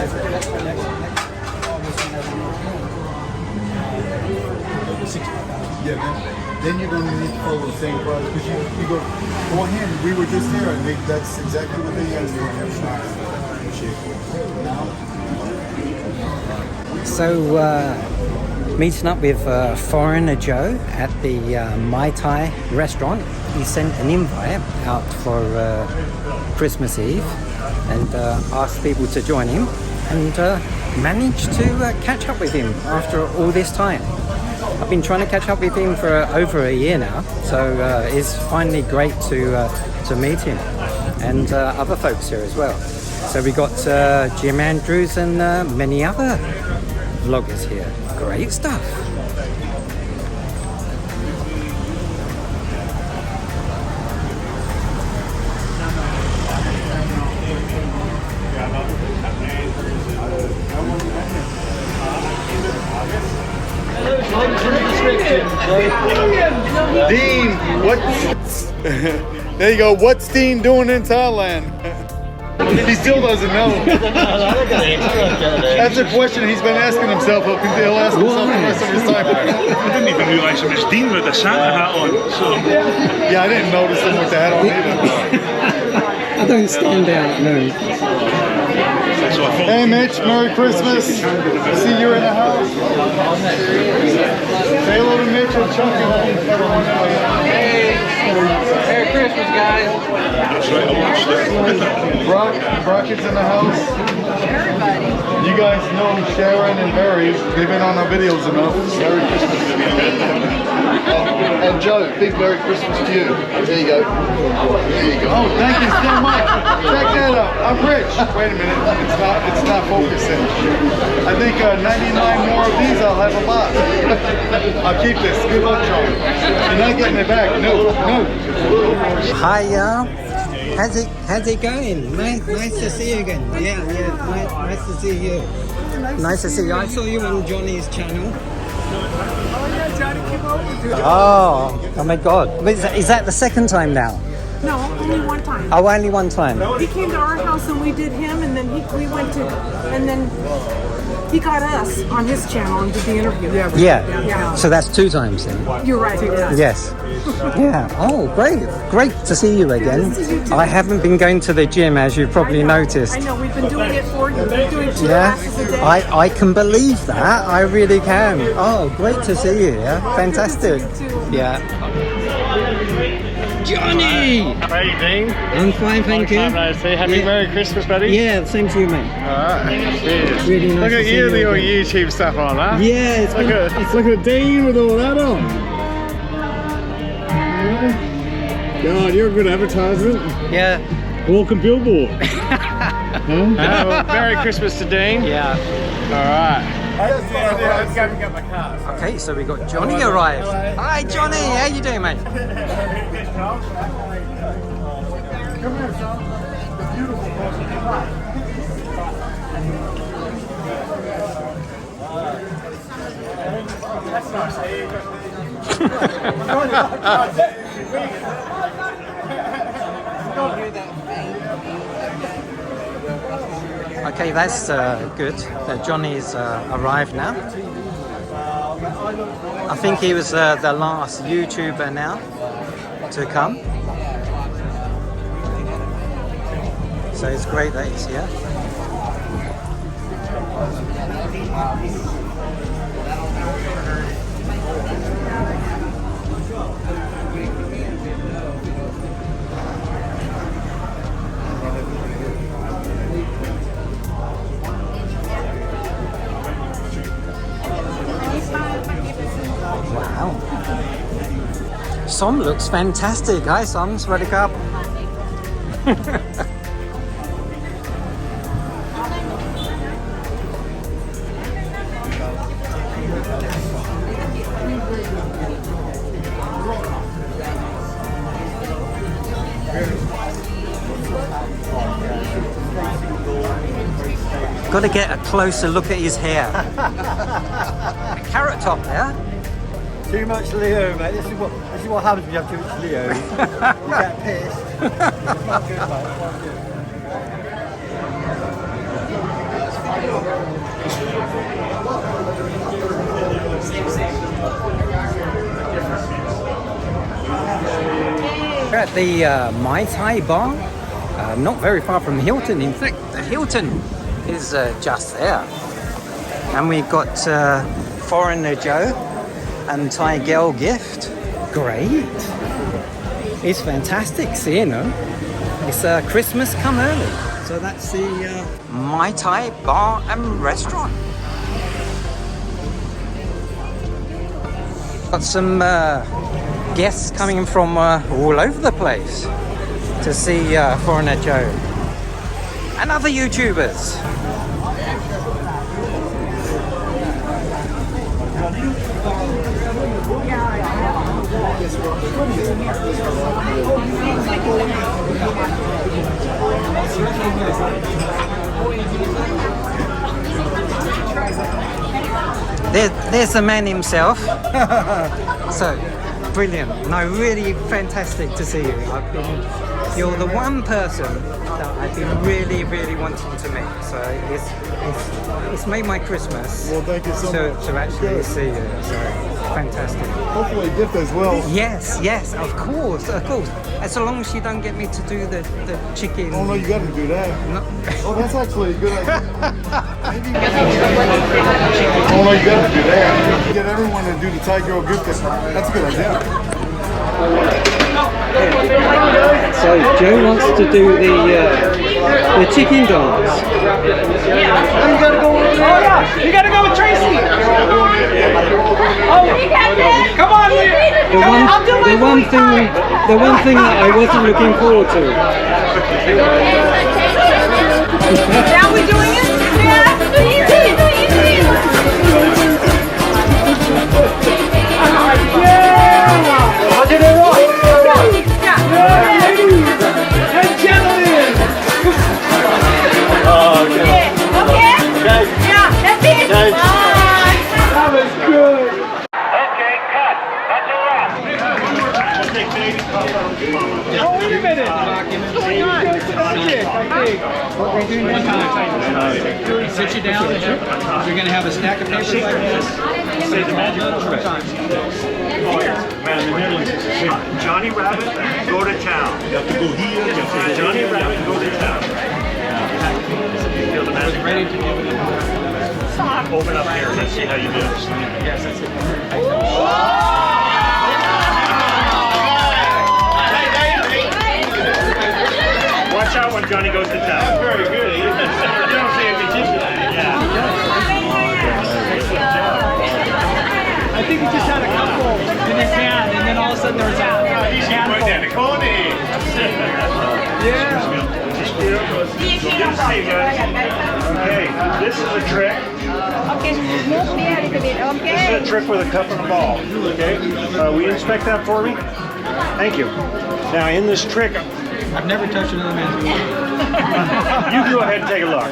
Yeah, then you're going to need to follow the same price because you go Hua Hin. We were just there, and that's exactly what they use for every. So meeting up with ForeignerJoe at the Mai Tai restaurant. He sent an invite out for Christmas Eve and asked people to join him, and managed to catch up with him after all this time. I've been trying to catch up with him for over a year now, so it's finally great to meet him, and other folks here as well. So we got Jim Andrews and many other vloggers here. Great stuff. Dean, what? There you go. What's Dean doing in Thailand? He still doesn't know. That's a question he's been asking himself. He'll ask himself the rest of his time. I didn't even realise it was Dean with the Santa hat on. So. Yeah, I didn't notice him with the hat on either. I don't stand out, no. Hey Mitch, Merry Christmas. I see you're in the house. Say hello to Mitch and Chuck. Hey, Merry Christmas, guys. Brock is in the house. You guys know Sharon and Barry. They've been on our videos enough. Merry Christmas. And Joe, big Merry Christmas to you. There you go. There you go. Oh, thank you so much. Check that out. I'm rich. Wait a minute. It's not focusing. I think 99 more of these I'll have a box. I'll keep this. Good luck, John. You're not getting it back. No. Hi, how's it going? Nice to see you again. Yeah, nice to see you. Nice to see you. I saw you on Johnny's channel. Oh my God! Is that the second time now? No, only one time. Oh, only one time. He came to our house and we did him, and then we went to, and then he got us on his channel and did the interview. Yeah. So that's 2 times then. You're right. Yeah. Yes. Yeah. Oh, great to see you again. I haven't been going to the gym, as you've probably noticed. I know. We've been doing it for you. We've been doing 2 classes a day. I can believe that. I really can. Oh, great to see you. Yeah. Fantastic. Good to see you too. Yeah. Johnny! How are you doing? I'm fine, thank you. Happy Merry Christmas, buddy. Yeah, same to you, mate. Alright, cheers. Really nice. Look to at see you with your again. YouTube stuff on, huh? Yeah, Look at Dean with all that on. God, you're a good advertisement. Yeah. Walking billboard. Well, Merry Christmas to Dean. Yeah. Alright. Okay, so we got Johnny arrived. Hi, Johnny. How you doing, mate? Come here, son. The beautiful person. That's nice. Okay, that's good. Johnny's arrived now. I think he was the last YouTuber now to come. So it's great that he's here. Wow. Som looks fantastic. Hi Som, sweaty cup. Got to get a closer look at his hair. A carrot top there. Too much Leo, mate. This is what happens when you have too much Leo. You get pissed. It's not good, mate. It's not good. at the Mai Tai bar, not very far from Hilton. In fact, the Hilton is just there. And we've got ForeignerJoe and Thai girl gift. Great. It's fantastic seeing them. It's Christmas come early. So that's the Mai Tai bar and restaurant. Got some guests coming from all over the place to see ForeignerJoe and other YouTubers. There's the man himself. So brilliant. No, really fantastic to see you. You're the one person that I've been really wanting to meet. So it's made my Christmas. Well, thank you so much. To actually see you. So fantastic. Hopefully a gift as well. Yes, of course. As long as you don't get me to do the chicken. Oh no, you got to do that. No. Oh, that's actually a good idea. Oh no, you got to do that. Get everyone to do the Thai girl gift. That's a good idea. So Joe wants to do the chicken dance. You gotta go with Tracy. Come on, The one thing that I wasn't looking forward to. Now we're doing it? Yeah, easy. What did they want? Yeah. Ladies and gentlemen. Okay. Yeah, that's it. Bye. That was good. Okay, cut. That's a wrap. Oh, wait a minute. What's going on? I think. What we're doing now, sit you down. You're going to have a stack of papers like this. Say the magic trick. Johnny Rabbit, go to town. You have to go here. You have to Johnny Rabbit, go to town. You feel the magic? Ready to give it a Open up here. Let's see how you do. Yes, that's it. Watch out when Johnny goes to town. Very good. You don't see a magician. Yeah. I think he just had a couple in his hand, and then all of a sudden there was a handful. Niccole. Yeah. Okay, this is a trick. Okay, move me a little bit. Okay. This is a trick with a cup and a ball. Okay, will you inspect that for me? Thank you. Now, in this trick, I've never touched another man's food. you go ahead and take a look.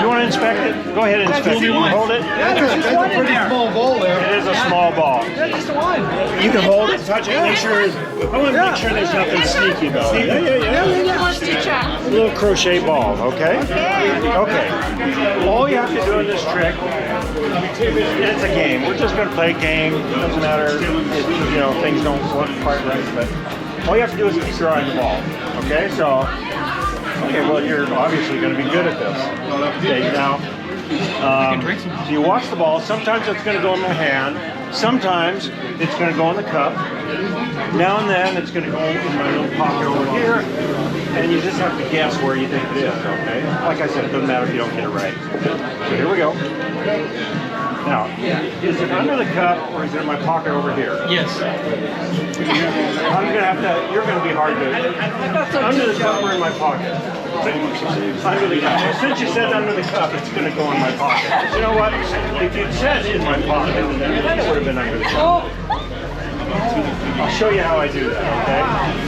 You want to inspect it? Go ahead and inspect it. You can hold it. That's a pretty small ball there. It is a small ball. Just one. You can hold it, touch it, make sure. I want to make sure there's nothing sneaky about it. Yeah. A little crochet ball, okay? Okay. All you have to do in this trick, it's a game. We're just going to play a game. Doesn't matter if things don't work quite right, but all you have to do is keep your eye on the ball. Okay, so well, you're obviously going to be good at this. Okay, now. So you watch the ball. Sometimes it's going to go in my hand. Sometimes it's going to go in the cup. Now and then it's going to go in my little pocket over here. And you just have to guess where you think it is, okay? Like I said, it doesn't matter if you don't get it right. So here we go. Now, is it under the cup or is it in my pocket over here? Yes. I'm going to have to, you're going to be hard to, under the cup or in my pocket? Under the cup. Since you said under the cup, it's going to go in my pocket. You know what? If you'd said in my pocket, then it would have been under the cup. I'll show you how I do that, okay?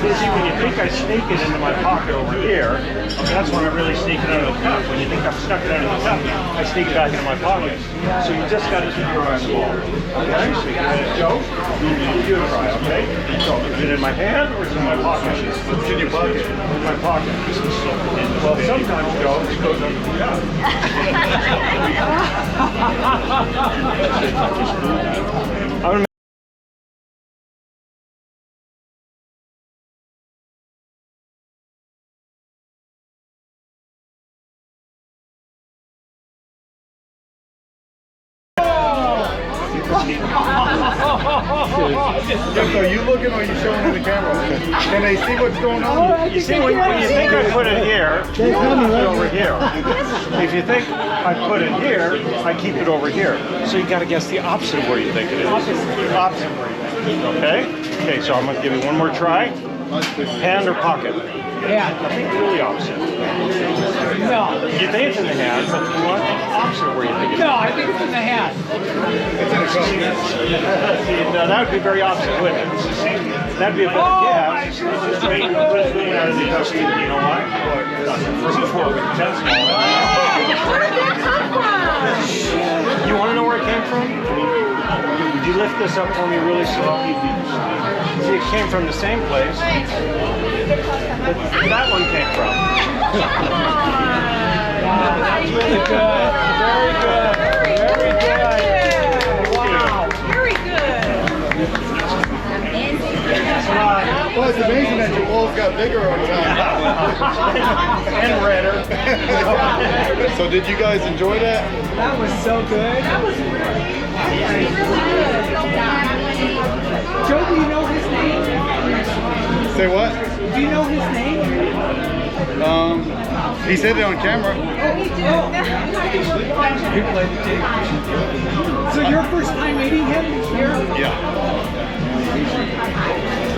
You see, when you think I sneak it into my pocket over here, that's when I really sneak it under the cup. When you think I've stuck it under the cup, I sneak it back into my pocket. So you just got to keep your eye on the ball. Okay? Joe, you try, okay? So, is it in my hand or is it in my pocket? It's in your pocket. In my pocket. Well, sometimes, Joe, it goes under the cup. I'm gonna Jeff, are you looking or are you showing in the camera? Can they see what's going on? You see, when you think I put it here, I keep it over here. If you think I put it here, I keep it over here. So you got to guess the opposite of where you think it is. Opposite of where you think. Okay? Okay, so I'm going to give you one more try. Hand or pocket? Yeah. I think really opposite. No. You think it's in the hand, but you want the opposite of where you think it is. No, I think it's in the hat. Now that would be very opposite, wouldn't it? That'd be a better guess. It's just wait and put it out of the dust. You know why? Where did that come from? You want to know where it came from? Would you lift this up for me really slow? See, it came from the same place that one came from. That's really good. Very good. Very good. Wow. Very good. Well, it's amazing that your walls got bigger over time. And redder. So did you guys enjoy that? That was so good. That was Joe, do you know his name? Say what? Do you know his name? He said it on camera. So your first time meeting him here? Yeah.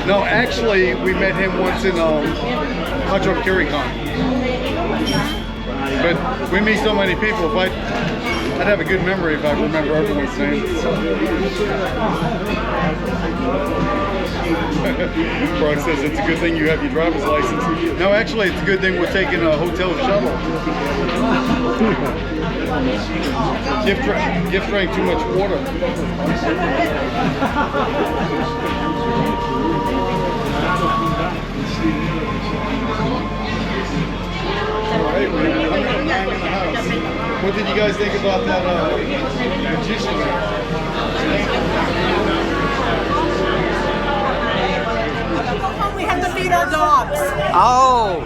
No, actually, we met him once in Hot Dog Curry Con. But we meet so many people. I'd have a good memory if I remember everyone's name. Brock says it's a good thing you have your driver's license. No, actually, it's a good thing we're taking a hotel shuttle. Gift drank too much water. Alright, we're at 109 in the house. What did you guys think about that magician? We have to feed our dogs. Oh,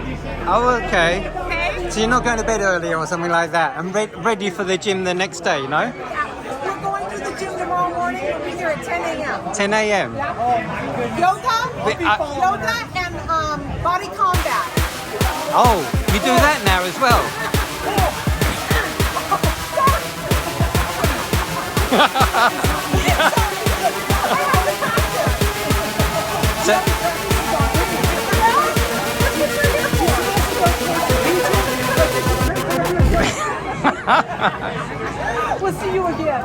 okay. Okay? So you're not going to bed early or something like that, and ready for the gym the next day, you know? We're going to the gym tomorrow morning. We'll be here at 10 a.m. 10 a.m. Yoga and body combat. Oh, you do that now as well? We'll see you again.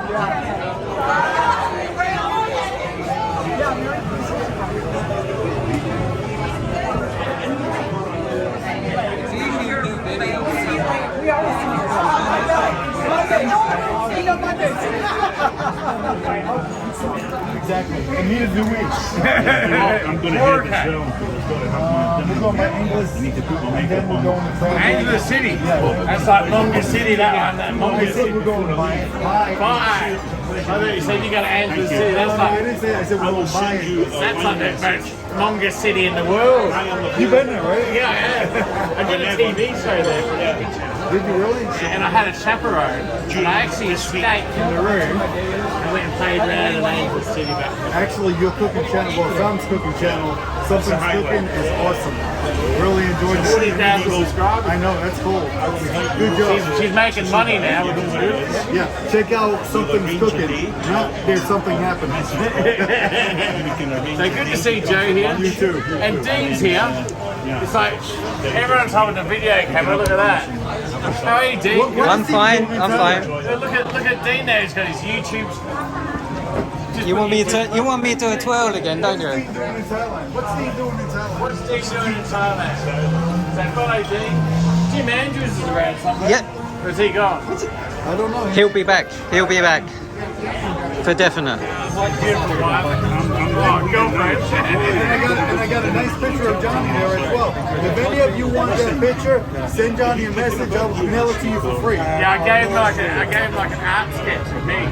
Exactly. And neither do we. I'm going to head the film. We'll go my English, and then we'll go into France. Angela City. That's like Monga City, that one. That I Monga said City. we're going to buy. Bye. I thought you said you got Angela City. That's I like didn't say. I said we're going to buy. that's like the most Monga City in the world. You've been there, right? Yeah. I did a TV show there for the Did you really? and I had a chaperone, and I actually escaped from the room and went and played around in Angel City back then. Actually, your cooking channel, well, Som's cooking channel, Something's Cooking is awesome. Really enjoyed it. 40,000 subscribers. I know, that's cool. Good job. She's making money now, which is good. Yeah, check out Something's Cooking. Not There's Something Happening. So good to see Joe here. You too. And Dean's here. It's like everyone's holding a video camera. Look at that. How are you, Dean? I'm fine. I'm fine. Look at Dean there. He's got his YouTube. You want me to twirl again, don't you? What's Steve doing in Thailand? What's Steve doing in Thailand? Is that follow Dean? Jim Andrews is around somewhere. Yep. Where's he gone? I don't know. He'll be back. He'll be back. For definite. Beautiful wife. Girlfriend. And I got a nice picture of Jonny there as well. If any of you want that picture, send Jonny a message. I'll mail it to you for free. Yeah, I gave him like an art sketch of me.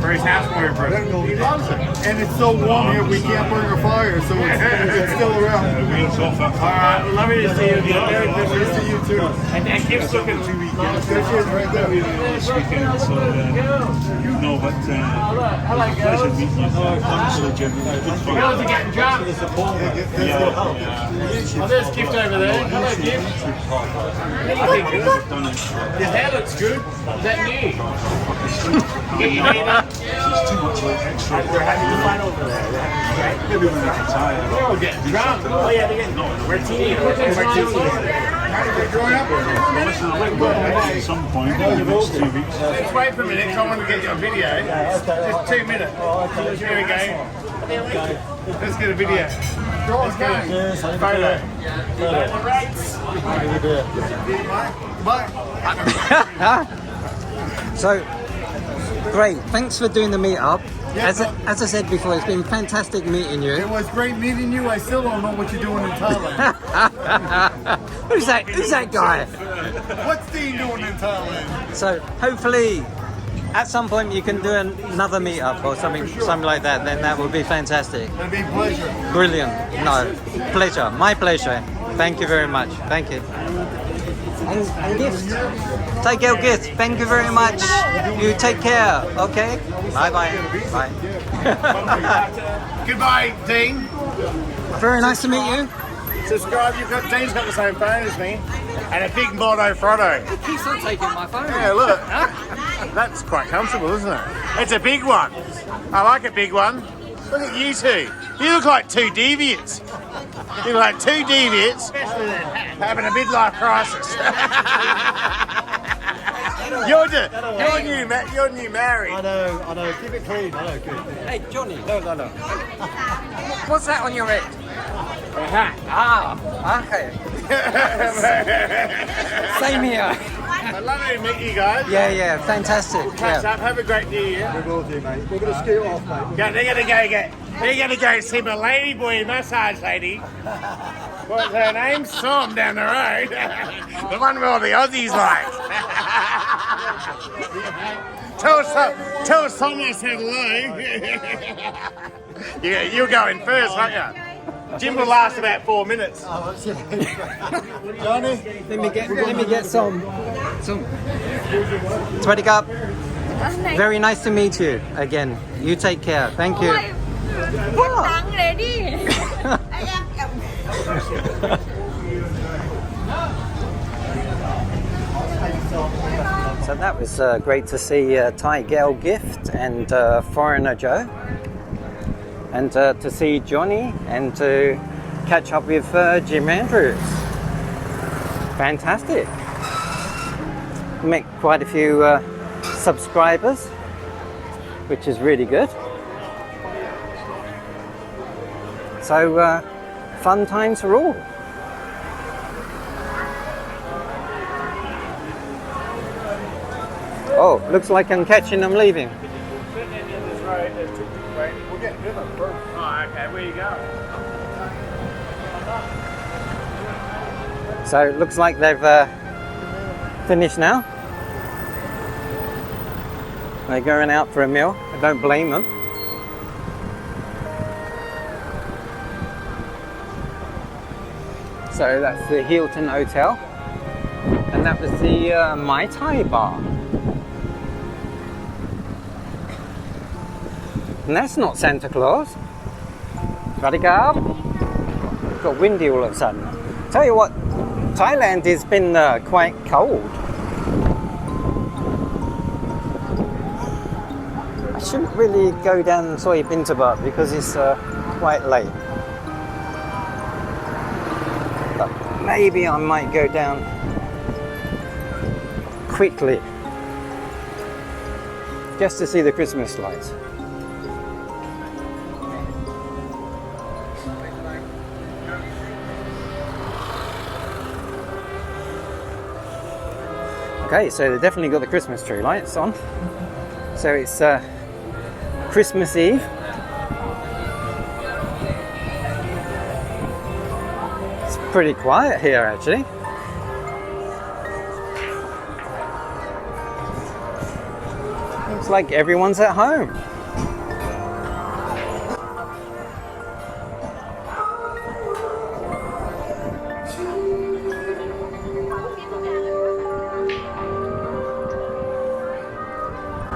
For his housewarming present. He loves it. And it's so warm here, we can't burn a fire, so it's still around. Alright, lovely to see you again. Merry Nice Christmas. to you too. And keep looking. There she is right there. This weekend, so no, but pleasure meeting you. Honestly, Jim, good fun. Girls are getting drunk. Oh, there's Gift over there. Hello, Gift. His hair looks good. Is that new? Get your feet up. She's too much like extra. Maybe when they retire. We're all getting drunk. Oh, yeah, they're getting we're teenagers. We're At some point in the next 2 weeks. Let's wait for a minute, so I want to get you a video. Just 2 minutes. Here we go. Let's get a video. Let's go. Photo. So, great. Thanks for doing the meetup. Yeah, As I said before, it's been fantastic meeting you. It was great meeting you. I still don't know what you're doing in Thailand. Who's that guy? What's Dean doing in Thailand? So hopefully, at some point you can do another meetup or something like that. Then that would be fantastic. It'll be a pleasure. Brilliant. No, pleasure. My pleasure. Thank you very much. Thank you. And gift. Take your gift. Thank you very much. You take care. Okay. Bye bye. Bye. Goodbye, Dean. Very nice to meet you. Subscribe. Dean's got the same phone as me. And a big Moto Frotto. He keeps on taking my phone. Yeah, look. That's quite comfortable, isn't it? It's a big one. I like a big one. Look at you two. You look like two deviants. You look like two deviants having a midlife crisis. You're new married. I know. Keep it clean. I know, good. Hey, Johnny. No. What's that on your head? A hat. Ah, okay. Same here. I'd love to meet you guys. Yeah, fantastic. Catch up. Have a great New Year. We will do, mate. We're going to scoot off, mate. Yeah, they're gonna go see my ladyboy massage lady. What's her name? Som down the road. The one where all the Aussies like. Tell Som I said hello. You're going first, aren't you? Jim will last about 4 minutes. Johnny? Let me get some. Sweaty cup. Very nice to meet you again. You take care. Thank you. So that was great to see Thai Girl Gift and ForeignerJoe, and to see Johnny and to catch up with Jim Andrews. Fantastic. Met quite a few subscribers, which is really good. So fun times for all. Oh, looks like I'm catching them leaving. We'll get rhythm first. Oh, okay, where you go? So it looks like they've finished now. They're going out for a meal. I don't blame them. So that's the Hilton Hotel, and that was the Mai Tai bar. And that's not Santa Claus. Got windy all of a sudden. Tell you what, Thailand has been quite cold. I shouldn't really go down Soi Bintabat because it's quite late. But maybe I might go down quickly just to see the Christmas lights. Okay, so they've definitely got the Christmas tree lights on. So it's Christmas Eve. It's pretty quiet here actually. Looks like everyone's at home.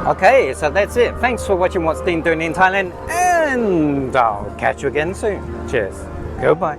Okay, so that's it. Thanks for watching What's Dean Doing in Thailand, and I'll catch you again soon. Cheers. Goodbye.